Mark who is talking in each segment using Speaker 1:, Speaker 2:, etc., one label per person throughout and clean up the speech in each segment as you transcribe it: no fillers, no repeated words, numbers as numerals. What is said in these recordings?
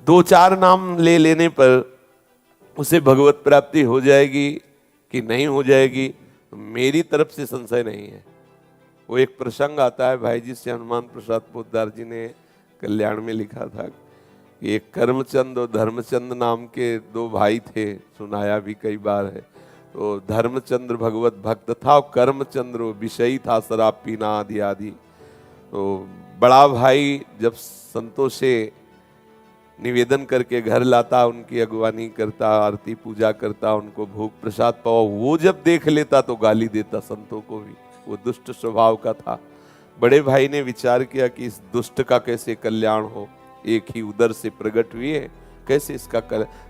Speaker 1: दो चार नाम ले लेने पर उसे भगवत प्राप्ति हो जाएगी कि नहीं हो जाएगी, मेरी तरफ से संशय नहीं है। वो एक प्रसंग आता है, भाई जी से हनुमान प्रसाद पोद्दार जी ने कल्याण में लिखा था कि एक कर्मचंद और धर्मचंद नाम के दो भाई थे, सुनाया भी कई बार है। तो धर्मचंद्र भगवत भक्त था और कर्मचंद्र विषयी था, शराब पीना आदि आदि। तो बड़ा भाई जब संतों से निवेदन करके घर लाता, उनकी अगवानी करता, आरती पूजा करता, उनको भोग प्रसाद पाओ, वो जब देख लेता तो गाली देता संतों को भी। वो दुष्ट स्वभाव का था। बड़े भाई ने विचार किया कि इस दुष्ट का कैसे कल्याण हो, एक ही उदर से प्रकट हुए, कैसे इसका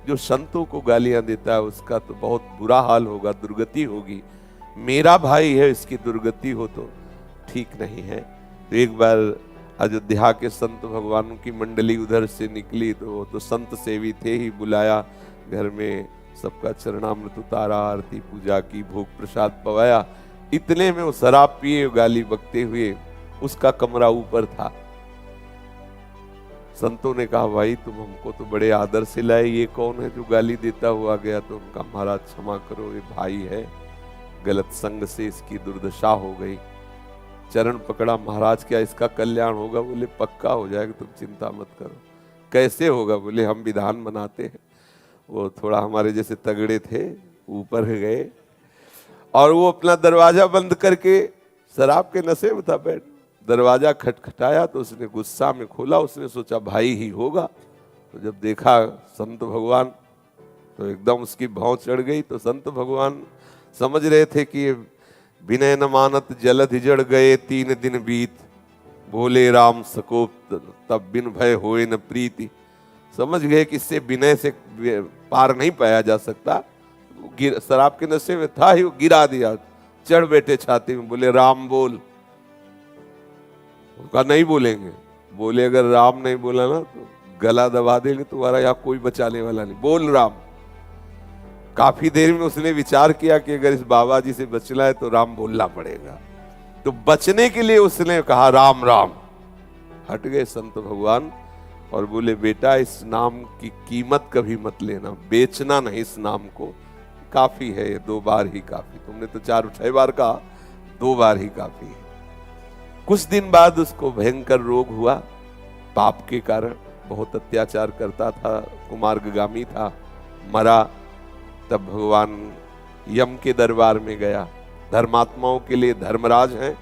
Speaker 1: जो संतों को गालियां देता है उसका तो बहुत बुरा हाल होगा, दुर्गति होगी। मेरा भाई है, इसकी दुर्गति हो तो ठीक नहीं है। तो एक बार अयोध्या के संत भगवानों की मंडली उधर से निकली, तो संत सेवी थे ही, बुलाया घर में, सबका चरणामृत उतारा, आरती पूजा की, भोग प्रसाद पवाया। इतने में वो शराब पिए गाली बकते हुए, उसका कमरा ऊपर था। संतों ने कहा भाई तुम हमको तो बड़े आदर से लाए, ये कौन है जो गाली देता हुआ गया? तो उनका महाराज क्षमा करो, ये भाई है, गलत संग से इसकी दुर्दशा हो गई। चरण पकड़ा, महाराज क्या इसका कल्याण होगा? बोले पक्का हो जाएगा, तुम चिंता मत करो। कैसे होगा? बोले हम विधान बनाते हैं। वो थोड़ा हमारे जैसे तगड़े थे, ऊपर गए और वो अपना दरवाजा बंद करके, शराब के नशे में था बैठ, दरवाजा खटखटाया तो उसने गुस्सा में खोला। उसने सोचा भाई ही होगा, तो जब देखा संत भगवान तो एकदम उसकी भौं चढ़ गई। तो संत भगवान समझ रहे थे कि विनय न मानत जलधि जड़ गए, 3 दिन बीत, बोले राम सकोप तब बिन भय होए न प्रीति। समझ गए कि इससे विनय से पार नहीं पाया जा सकता। शराब के नशे में था ही, वो गिरा दिया, चढ़ बैठे छाती में, बोले राम बोल। उनका नहीं बोलेंगे, बोले अगर राम नहीं बोला ना तो गला दबा देंगे, तुम्हारा यहाँ कोई बचाने वाला नहीं, बोल राम। काफी देर में उसने विचार किया कि अगर इस बाबा जी से बचना है तो राम बोलना पड़ेगा। तो बचने के लिए उसने कहा राम राम। हट गए संत भगवान और बोले बेटा इस नाम की कीमत कभी मत लेना, बेचना नहीं इस नाम को, काफी है, 2 बार ही काफी। तुमने तो 4-6 बार कहा, 2 बार ही काफी है। कुछ दिन बाद उसको भयंकर रोग हुआ, पाप के कारण, बहुत अत्याचार करता था, कुमार्गामी था, मरा। तब भगवान यम के दरबार में गया। धर्मात्माओं के लिए धर्मराज हैं,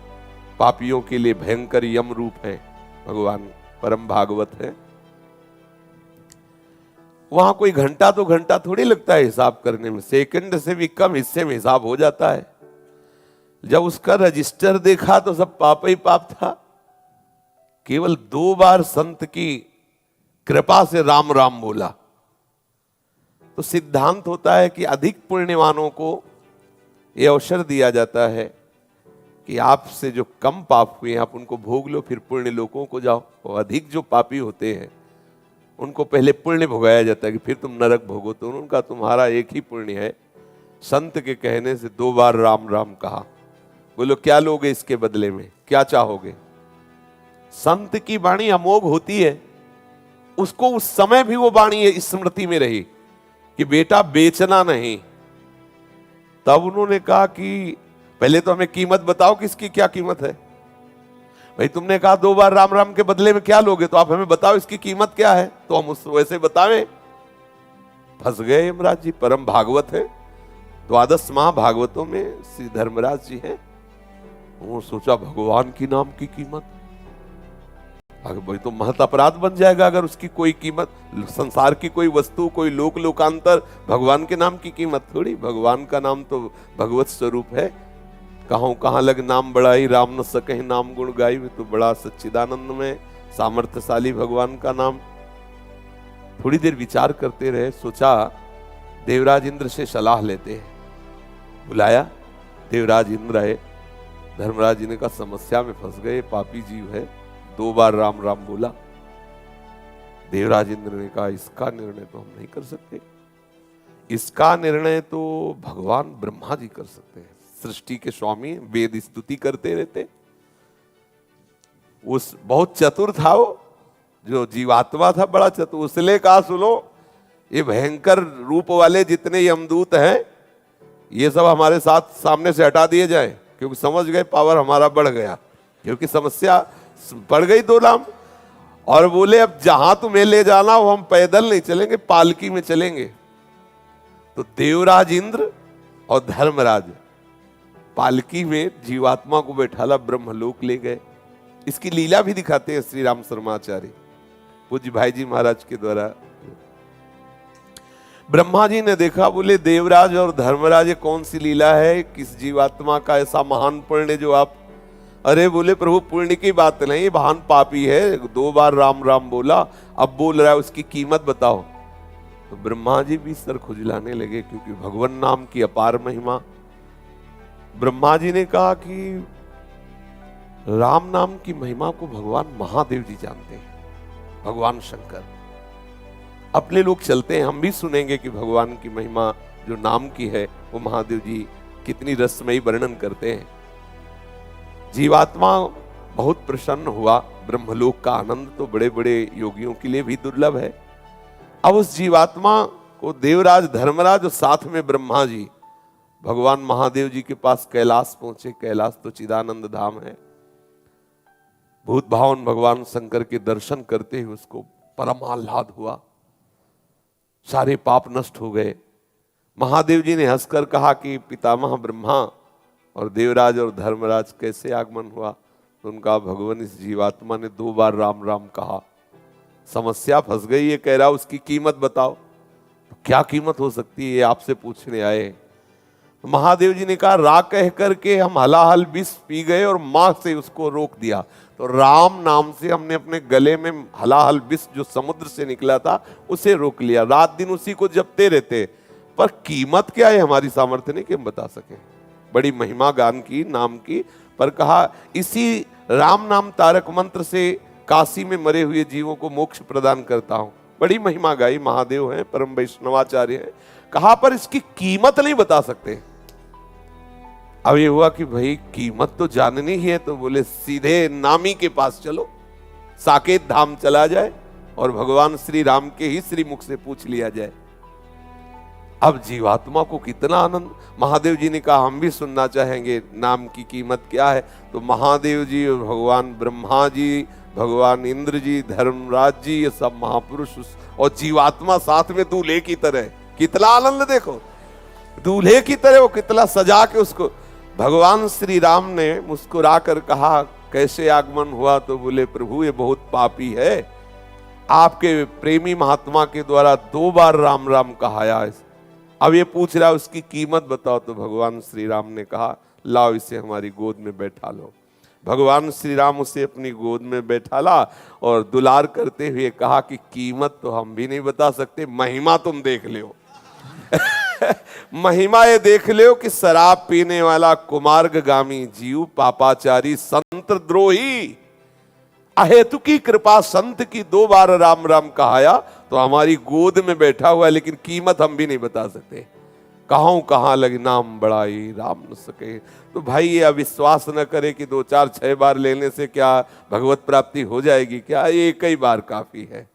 Speaker 1: पापियों के लिए भयंकर यम रूप है भगवान, परम भागवत है। वहां कोई घंटा 2 घंटा थोड़ी लगता है हिसाब करने में, सेकंड से भी कम हिस्से में हिसाब हो जाता है। जब उसका रजिस्टर देखा तो सब पाप ही पाप था। केवल 2 बार संत की कृपा से राम राम बोला। तो सिद्धांत होता है कि अधिक पुण्यवानों को यह अवसर दिया जाता है कि आपसे जो कम पाप हुए आप उनको भोग लो, फिर पुण्य लोकों को जाओ। और अधिक जो पापी होते हैं उनको पहले पुण्य भोगाया जाता है कि फिर तुम नरक भोगो। तो उनका तुम्हारा एक ही पुण्य है। संत के कहने से 2 बार राम राम कहा। बोलो क्या लोगे इसके बदले में, क्या चाहोगे? संत की वाणी अमोघ होती है। उसको उस समय भी वो वाणी स्मृति में रही कि बेटा बेचना नहीं। तब उन्होंने कहा कि पहले तो हमें कीमत बताओ कि इसकी क्या कीमत है। भाई तुमने कहा 2 बार राम राम के बदले में क्या लोगे, तो आप हमें बताओ इसकी कीमत क्या है, तो हम उस वैसे बतावें। फंस गए यमराज जी। परम भागवत है, 12 महाभागवतों में श्री धर्मराज जी हैं। वो सोचा भगवान की नाम की कीमत, भाई तो महत अपराध बन जाएगा अगर उसकी कोई कीमत, संसार की कोई वस्तु, कोई लोक लोकांतर, भगवान के नाम की कीमत थोड़ी। भगवान का नाम तो भगवत स्वरूप है। कहाँ लग नाम बड़ाई, राम न सके नाम गुण गाई। तो बड़ा सच्चिदानंद में सामर्थ्यशाली भगवान का नाम। थोड़ी देर विचार करते रहे, सोचा देवराज इंद्र से सलाह लेते हैं। बुलाया, देवराज इंद्र आए। धर्मराज जी ने कहा समस्या में फंस गए, पापी जीव है, 2 बार राम राम बोला। देवराज इंद्र ने कहा इसका निर्णय तो हम नहीं कर सकते, इसका निर्णय तो भगवान ब्रह्मा जी कर सकते हैं। सृष्टि के स्वामी, वेद स्तुति करते रहते। उस बहुत चतुर था वो। जो जीवात्मा था बड़ा चतुर, उसने कहा सुनो ये भयंकर रूप वाले जितने यमदूत हैं ये सब हमारे साथ सामने से हटा दिए जाएं, क्योंकि समझ गए पावर हमारा बढ़ गया, क्योंकि समस्या बढ़ गई 2 लाम। और बोले अब जहां तुम्हें ले जाना हो हम पैदल नहीं चलेंगे, पालकी में चलेंगे। तो देवराज इंद्र और धर्मराज पालकी में जीवात्मा को बैठाला ब्रह्मलोक ले गए। इसकी लीला भी दिखाते हैं श्री राम शर्माचार्य पूज्य भाई जी महाराज के द्वारा। ब्रह्मा जी ने देखा, बोले देवराज और धर्मराज ये कौन सी लीला है, किस जीवात्मा का ऐसा महान पुण्य जो आप, अरे बोले प्रभु पुण्य की बात नहीं, महान पापी है, 2 बार राम राम बोला, अब बोल रहा है, उसकी कीमत बताओ। तो ब्रह्मा जी भी सर खुजलाने लगे, क्योंकि भगवान नाम की अपार महिमा। ब्रह्मा जी ने कहा कि राम नाम की महिमा को भगवान महादेव जी जानते हैं, भगवान शंकर। अपने लोग चलते हैं, हम भी सुनेंगे कि भगवान की महिमा जो नाम की है वो महादेव जी कितनी रसमयी वर्णन करते हैं। जीवात्मा बहुत प्रसन्न हुआ। ब्रह्मलोक का आनंद तो बड़े बड़े योगियों के लिए भी दुर्लभ है। अब उस जीवात्मा को देवराज धर्मराज और साथ में ब्रह्मा जी भगवान महादेव जी के पास कैलाश पहुंचे। कैलाश तो चिदानंद धाम है। भूत भावन भगवान शंकर के दर्शन करते हुए उसको परम आह्लाद हुआ, सारे पाप नष्ट हो गए। महादेव जी ने हंसकर कहा कि पितामह ब्रह्मा और देवराज और धर्मराज कैसे आगमन हुआ? तो उनका भगवान इस जीवात्मा ने 2 बार राम राम कहा, समस्या फंस गई, ये कह रहा उसकी कीमत बताओ। तो क्या कीमत हो सकती है ये आपसे पूछने आए। तो महादेव जी ने कहा रा कह करके हम हलाहल विष पी गए और मां से उसको रोक दिया। तो राम नाम से हमने अपने गले में हलाहल विष जो समुद्र से निकला था उसे रोक लिया। रात दिन उसी को जपते रहते, पर कीमत क्या है हमारी सामर्थ्य नहीं कि हम बता सके। बड़ी महिमा गान की नाम की, पर कहा इसी राम नाम तारक मंत्र से काशी में मरे हुए जीवों को मोक्ष प्रदान करता हूं। बड़ी महिमा गाई, महादेव हैं, परम वैष्णवाचार्य हैं। कहा पर इसकी कीमत नहीं बता सकते। अब ये हुआ कि भाई कीमत तो जाननी ही है, तो बोले सीधे नामी के पास चलो, साकेत धाम चला जाए और भगवान श्री राम के ही श्री मुख से पूछ लिया जाए। अब जीवात्मा को कितना आनंद। महादेव जी ने कहा हम भी सुनना चाहेंगे, नाम की कीमत क्या है? तो महादेव जी और भगवान ब्रह्मा जी, भगवान इंद्र जी, धर्मराज जी, ये सब महापुरुष और जीवात्मा साथ में दूल्हे की तरह। कितना आनंद देखो, दूल्हे की तरह वो कितना सजा के उसको। भगवान श्री राम ने मुस्कुरा कर कहा कैसे आगमन हुआ? तो बोले प्रभु ये बहुत पापी है, आपके प्रेमी महात्मा के द्वारा 2 बार राम राम कहाया। अब ये पूछ रहा है उसकी कीमत बताओ। तो भगवान श्री राम ने कहा लाओ इसे हमारी गोद में बैठा लो। भगवान श्री राम उसे अपनी गोद में बैठाला और दुलार करते हुए कहा कि कीमत तो हम भी नहीं बता सकते, महिमा तुम देख लो। महिमा ये देख लो कि शराब पीने वाला कुमार्गामी जीव, पापाचारी, संत द्रोही, अहेतु की कृपा संत की 2 बार राम राम कहाया तो हमारी गोद में बैठा हुआ है, लेकिन कीमत हम भी नहीं बता सकते। कहाँ लगे नाम बड़ाई राम न सके। तो भाई ये अविश्वास न करे कि 2 4 6 बार लेने से क्या भगवत प्राप्ति हो जाएगी। क्या एक ही बार काफी है।